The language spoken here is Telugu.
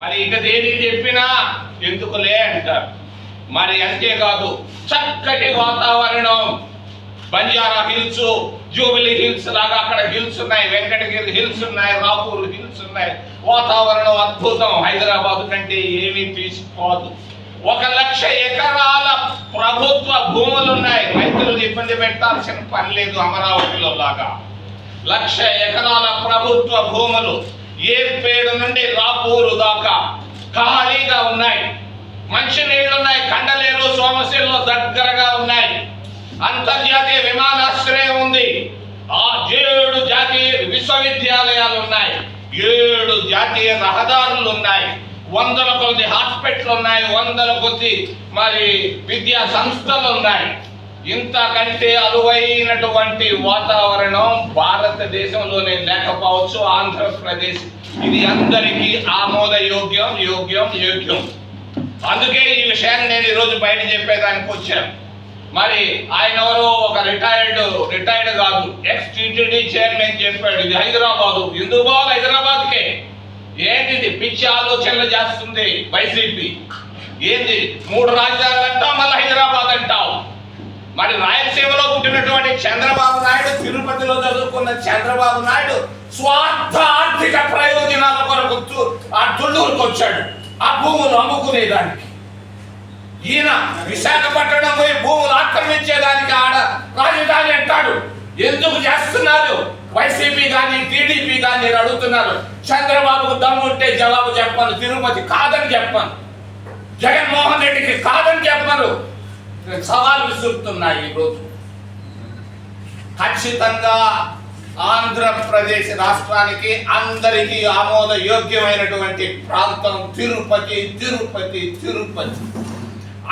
మరి ఇక దేనికి చెప్పినా ఎందుకులే అంటారు. మరి అంతేకాదు చక్కటి వాతావరణం, బంజారా హిల్స్, జూబిలీ హిల్స్ లాగా అక్కడ హిల్స్ ఉన్నాయి, వెంకటగిరి హిల్స్ ఉన్నాయి, రాపూర్ హిల్స్ ఉన్నాయి. వాతావరణం అద్భుతం. హైదరాబాద్ కంటే ఏమీ తీసుకోదు. 1,00,000 ఎకరాల ప్రభుత్వ భూములు ఉన్నాయి. రైతులు ఇబ్బంది పెట్టాల్సిన పని లేదు. అమరావతిలో లాగా 1,00,000 ఎకరాల ప్రభుత్వ భూములు ఏర్పేడు నుండి రాపూరు దాకా ఖాళీగా ఉన్నాయి. మంచినీళ్లు ఉన్నాయి. కండలేరు, సోమశిలలో దగ్గరగా ఉన్నాయి. అంతర్జాతీయ విమానాశ్రయం ఉంది. 7 జాతీయ విశ్వవిద్యాలయాలు ఉన్నాయి. 7 జాతీయ రహదారులు ఉన్నాయి. 100ల కొద్ది హాస్పిటల్ ఉన్నాయి. 100ల కొద్ది మరి విద్యా సంస్థలు ఉన్నాయి. ఇంతకంటే అనువైనటువంటి వాతావరణం భారతదేశంలోనే లేకపోవచ్చు. ఆంధ్రప్రదేశ్ ఇది అందరికీ ఆమోదయోగ్యం, యోగ్యం. అందుకే ఈ విషయాన్ని నేను ఈరోజు బయట చెప్పేదానికి వచ్చాను. మరి ఆయన ఎవరో ఒక రిటైర్డ్ కాదు, ఎక్స్ టీటీడీ చైర్మన్ చెప్పాడు, ఇది హైదరాబాదు. ఎందుకు పోవాలి హైదరాబాద్కే? ఏంటిది పిచ్చి ఆలోచనలు చేస్తుంది వైసీపీ. ఏంది 3 రాజధానులు అంటావు, మళ్ళీ హైదరాబాద్ అంటావు. మరి రాయలసీమలో పుట్టినటువంటి చంద్రబాబు నాయుడు, తిరుపతిలో చదువుకున్న చంద్రబాబు నాయుడు స్వార్థ ఆర్థిక ప్రయోజనాల కొరకు ఆ తుళ్ళూరుకు వచ్చాడు ఆ భూములు అమ్ముకునేదానికి. ఈయన విశాఖపట్నం పోయి భూములు ఆక్రమించేదానికి ఆడ రాజధాని అంటాడు. ఎందుకు చేస్తున్నారు? వైసీపీ కానీ టీడీపీ కానీ నేను అడుగుతున్నారు. చంద్రబాబుకు దమ్ముంటే జవాబు చెప్పను. తిరుపతి కాదని చెప్పను. జగన్మోహన్ రెడ్డికి కాదని చెప్పను. సవాలు విసురుతున్నాయి ఈరోజు. ఖచ్చితంగా ఆంధ్రప్రదేశ్ రాష్ట్రానికి అందరికీ ఆమోద యోగ్యమైనటువంటి ప్రాంతం తిరుపతి.